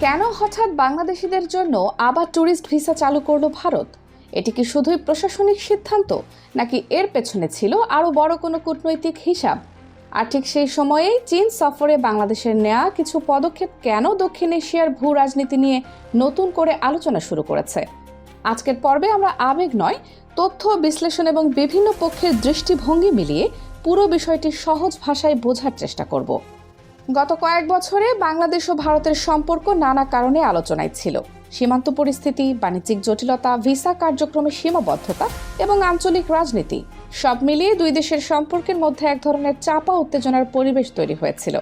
কেন হঠাৎ বাংলাদেশিদের জন্য আবার ট্যুরিস্ট ভিসা চালু করলো ভারত? এটি কি শুধুই প্রশাসনিক সিদ্ধান্ত, নাকি এর পেছনে ছিল আরও বড় কোনো কূটনৈতিক হিসাব? আর ঠিক সেই সময়েই চীন সফরে বাংলাদেশের নেওয়া কিছু পদক্ষেপ কেন দক্ষিণ এশিয়ার ভূ রাজনীতি নিয়ে নতুন করে আলোচনা শুরু করেছে? আজকের পর্বে আমরা আবেগ নয়, তথ্য বিশ্লেষণ এবং বিভিন্ন পক্ষের দৃষ্টিভঙ্গি মিলিয়ে পুরো বিষয়টি সহজ ভাষায় বোঝার চেষ্টা করব। গত কয়েক বছরে বাংলাদেশ ও ভারতের সম্পর্ক নানা কারণে আলোচনায় ছিল। সীমান্ত পরিস্থিতি, বাণিজ্যিক জটিলতা, ভিসা কার্যক্রমের সীমাবদ্ধতা এবং আঞ্চলিক রাজনীতি সব মিলিয়ে দুই দেশের সম্পর্কের মধ্যে এক ধরনের চাপা উত্তেজনার পরিবেশ তৈরি হয়েছিল।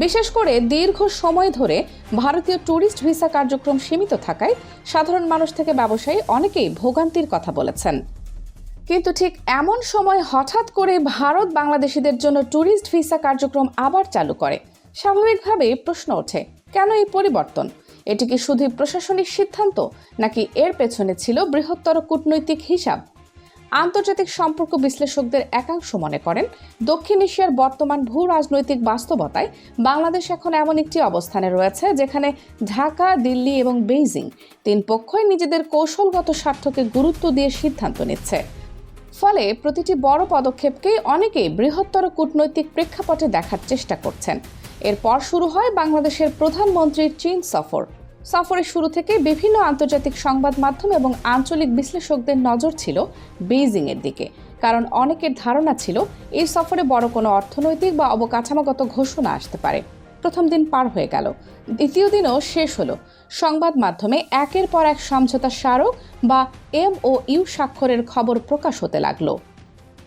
বিশেষ করে দীর্ঘ সময় ধরে ভারতীয় ট্যুরিস্ট ভিসা কার্যক্রম সীমিত থাকায় সাধারণ মানুষ থেকে ব্যবসায়ী অনেকেই ভোগান্তির কথা বলেছেন। কিন্তু ঠিক এমন সময় হঠাৎ করে ভারত বাংলাদেশিদের জন্য ট্যুরিস্ট ভিসা কার্যক্রম আবার চালু করে। স্বাভাবিকভাবেই প্রশ্ন ওঠে, কেন এই পরিবর্তন? এটি কি শুধুই প্রশাসনিক সিদ্ধান্ত, নাকি এর পেছনে ছিল বৃহত্তর কূটনৈতিক হিসাব? আন্তর্জাতিক সম্পর্ক বিশ্লেষকদের একাংশ মনে করেন, দক্ষিণ এশিয়ার বর্তমান ভূ রাজনৈতিক বাস্তবতায় বাংলাদেশ এখন এমন একটি অবস্থানে রয়েছে যেখানে ঢাকা, দিল্লি এবং বেইজিং তিন পক্ষই নিজেদের কৌশলগত স্বার্থকে গুরুত্ব দিয়ে সিদ্ধান্ত নিচ্ছে। ফলে প্রতিটি বড় পদক্ষেপকেই অনেকেই বৃহত্তর কূটনৈতিক প্রেক্ষাপটে দেখার চেষ্টা করছেন। এরপর শুরু হয় বাংলাদেশের প্রধানমন্ত্রীর চীন সফর। সফরের শুরু থেকে বিভিন্ন আন্তর্জাতিক সংবাদ মাধ্যম এবং আঞ্চলিক বিশ্লেষকদের নজর ছিল বেইজিংয়ের দিকে, কারণ অনেকের ধারণা ছিল এই সফরে বড় কোনো অর্থনৈতিক বা অবকাঠামোগত ঘোষণা আসতে পারে। প্রথম দিন পার হয়ে গেল, দ্বিতীয় দিনও শেষ হলো। সংবাদ মাধ্যমে একের পর এক সমঝোতা স্মারক বা MOU স্বাক্ষরের খবর প্রকাশ হতে লাগলো।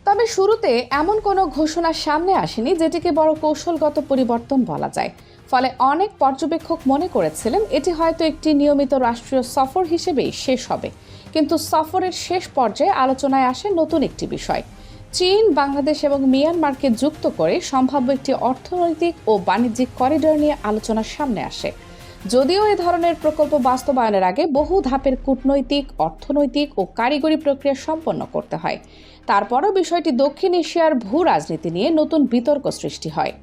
তবে শুরুতে এমন কোনো ঘোষণা সামনে আসেনি যেটিকে বড় কৌশলগত পরিবর্তন বলা যায়। ফলে অনেক পর্যবেক্ষক মনে করেছিলেন এটি হয়তো একটি নিয়মিত রাষ্ট্রীয় সফর হিসেবেই শেষ হবে। কিন্তু সফরের শেষ পর্যায়ে আলোচনায় আসে নতুন একটি বিষয়। চীন, বাংলাদেশ এবং মিয়ানমারকে যুক্ত করে সম্ভাব্য একটি অর্থনৈতিক ও বাণিজ্যিক করিডর নিয়ে আলোচনা সামনে আসে। যদিও এ ধরনের প্রকল্প বাস্তবায়নের আগে বহু ধাপের কূটনৈতিক, অর্থনৈতিক ও কারিগরি প্রক্রিয়া সম্পন্ন করতে হয়, তারপরও বিষয়টি দক্ষিণ এশিয়ার ভূ রাজনীতি নিয়ে নতুন বিতর্ক সৃষ্টি হয়।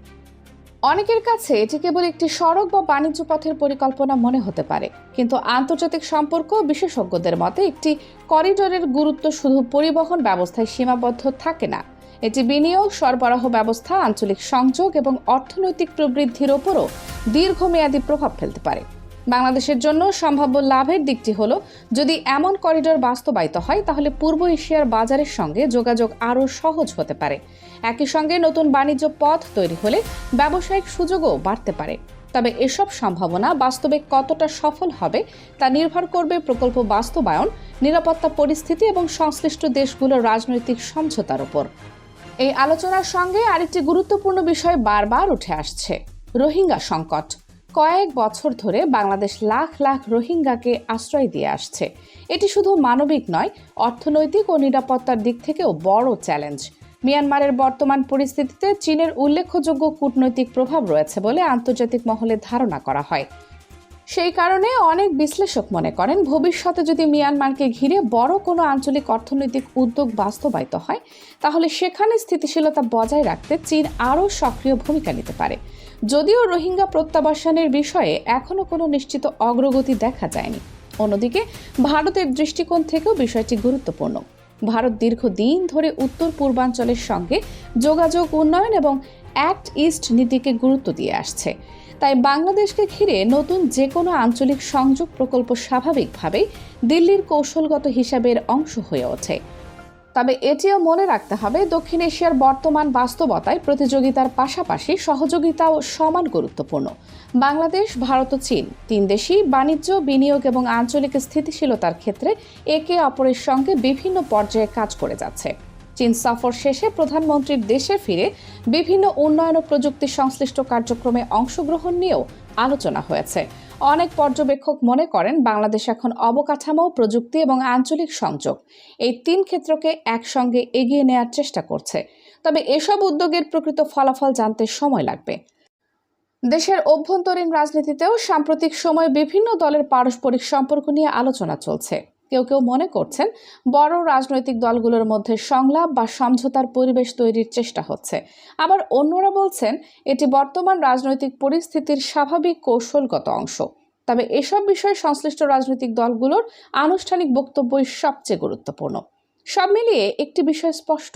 অনেকের কাছে এটি কেবল একটি সড়ক বা বাণিজ্য পথের পরিকল্পনা মনে হতে পারে, কিন্তু আন্তর্জাতিক সম্পর্ক বিশেষজ্ঞদের মতে একটি করিডোরের গুরুত্ব শুধু পরিবহন ব্যবস্থায় সীমাবদ্ধ থাকে না। এটি বিনিয়োগ, সরবরাহ ব্যবস্থা, আঞ্চলিক সংযোগ এবং অর্থনৈতিক প্রবৃদ্ধির ওপরও দীর্ঘমেয়াদী প্রভাব ফেলতে পারে। বাংলাদেশের জন্য সম্ভাব্য লাভের দিকটি হলো, যদি এমন করিডোর বাস্তবায়িত হয় তাহলে পূর্ব এশিয়ার বাজারের সঙ্গে যোগাযোগ আরও সহজ হতে পারে। একই সঙ্গে নতুন বাণিজ্য পথ তৈরি হলে ব্যবসায়িক সুযোগও বাড়তে পারে। তবে এসব সম্ভাবনা বাস্তবে কতটা সফল হবে তা নির্ভর করবে প্রকল্প বাস্তবায়ন, নিরাপত্তা পরিস্থিতি এবং সংশ্লিষ্ট দেশগুলোর রাজনৈতিক সমঝোতার উপর। এই আলোচনার সঙ্গে আরেকটি গুরুত্বপূর্ণ বিষয় বারবার উঠে আসছে, রোহিঙ্গা সংকট। কয়েক বছর ধরে বাংলাদেশ লাখ লাখ রোহিঙ্গাকে আশ্রয় দিয়ে আসছে। এটি শুধু মানবিক নয়, অর্থনৈতিক ও নিরাপত্তার দিক থেকেও বড় চ্যালেঞ্জ। মিয়ানমারের বর্তমান পরিস্থিতিতে চীনের উল্লেখযোগ্য কূটনৈতিক প্রভাব রয়েছে বলে আন্তর্জাতিক মহলে ধারণা করা হয়। সেই কারণে অনেক বিশ্লেষক মনে করেন, ভবিষ্যতে যদি মিয়ানমারকে ঘিরে বড় কোনো আঞ্চলিক অর্থনৈতিক উদ্যোগ বাস্তবায়িত হয় তাহলে সেখানে স্থিতিশীলতা বজায় রাখতে চীন আরও সক্রিয় ভূমিকা নিতে পারে। যদিও রোহিঙ্গা প্রত্যাবাসনের বিষয়ে এখনও কোনো নিশ্চিত অগ্রগতি দেখা যায়নি। অন্যদিকে ভারতের দৃষ্টিকোণ থেকেও বিষয়টি গুরুত্বপূর্ণ। ভারত দীর্ঘদিন ধরে উত্তর পূর্বাঞ্চলের সঙ্গে যোগাযোগ উন্নয়ন এবং অ্যাক্ট ইস্ট নীতিকে গুরুত্ব দিয়ে আসছে। তাই বাংলাদেশকে ঘিরে নতুন যে কোনো আঞ্চলিক সংযোগ প্রকল্প স্বাভাবিকভাবেই দিল্লির কৌশলগত হিসাবের অংশ হয়ে ওঠে। তবে এটিও মনে রাখতে হবে, দক্ষিণ এশিয়ার বর্তমান বাস্তবতায় প্রতিযোগিতার পাশাপাশি সহযোগিতাও সমান গুরুত্বপূর্ণ। বাংলাদেশ, ভারত ও চীন তিন দেশই বাণিজ্য, বিনিয়োগ এবং আঞ্চলিক স্থিতিশীলতার ক্ষেত্রে একে অপরের সঙ্গে বিভিন্ন পর্যায়ে কাজ করে যাচ্ছে। চীন সফর শেষে প্রধানমন্ত্রীর দেশে ফিরে বিভিন্ন উন্নয়ন ও প্রযুক্তি সংশ্লিষ্ট কার্যক্রমে অংশগ্রহণ নিয়েও আলোচনা হয়েছে। অনেক পর্যবেক্ষক মনে করেন, বাংলাদেশ এখন অবকাঠামো, প্রযুক্তি এবং আঞ্চলিক সংযোগ এই তিন ক্ষেত্রকে একসঙ্গে এগিয়ে নেওয়ার চেষ্টা করছে। তবে এসব উদ্যোগের প্রকৃত ফলাফল জানতে সময় লাগবে। দেশের অভ্যন্তরীণ রাজনীতিতেও সাম্প্রতিক সময়ে বিভিন্ন দলের পারস্পরিক সম্পর্ক নিয়ে আলোচনা চলছে। কেউ কেউ মনে করছেন বড় রাজনৈতিক দলগুলোর মধ্যে সংলাপ বা সমঝোতার পরিবেশ তৈরির চেষ্টা হচ্ছে। আবার অন্যরা বলছেন এটি বর্তমান রাজনৈতিক পরিস্থিতির স্বাভাবিক কৌশলগত অংশ। তবে এসব বিষয়ে সংশ্লিষ্ট রাজনৈতিক দলগুলোর আনুষ্ঠানিক বক্তব্যই সবচেয়ে গুরুত্বপূর্ণ। সব মিলিয়ে একটি বিষয় স্পষ্ট,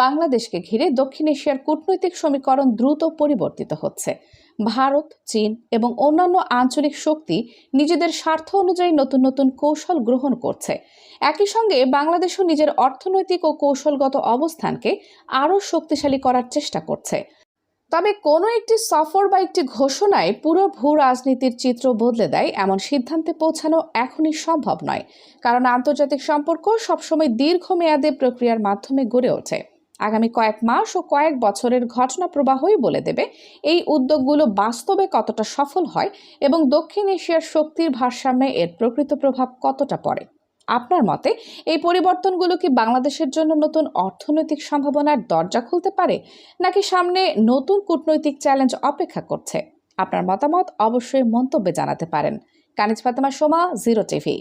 বাংলাদেশকে ঘিরে দক্ষিণ এশিয়ার কূটনৈতিক সমীকরণ দ্রুত পরিবর্তিত হচ্ছে। ভারত, চীন এবং অন্যান্য আঞ্চলিক শক্তি নিজেদের স্বার্থ অনুযায়ী নতুন নতুন কৌশল গ্রহণ করছে। একই সঙ্গে বাংলাদেশও নিজের অর্থনৈতিক ও কৌশলগত অবস্থানকে আরও শক্তিশালী করার চেষ্টা করছে। তবে কোনো একটি সফর বা একটি ঘোষণায় পুরো ভূ রাজনীতির চিত্র বদলে দেয় এমন সিদ্ধান্তে পৌঁছানো এখনই সম্ভব নয়, কারণ আন্তর্জাতিক সম্পর্ক সবসময় দীর্ঘমেয়াদী প্রক্রিয়ার মাধ্যমে গড়ে ওঠে। আগামী কয়েক মাস ও কয়েক বছরের ঘটনা প্রবাহই বলে দেবে এই উদ্যোগগুলো বাস্তবে কতটা সফল হয় এবং দক্ষিণ এশিয়ার শক্তির ভারসাম্যে এর প্রকৃত প্রভাব কতটা পড়ে। আপনার মতে এই পরিবর্তনগুলো কি বাংলাদেশের জন্য নতুন অর্থনৈতিক সম্ভাবনার দরজা খুলতে পারে, নাকি সামনে নতুন কূটনৈতিক চ্যালেঞ্জ অপেক্ষা করছে? আপনার মতামত অবশ্যই মন্তব্যে জানাতে পারেন। কানিজ ফাতেমা, সোমা, 0 টিভি।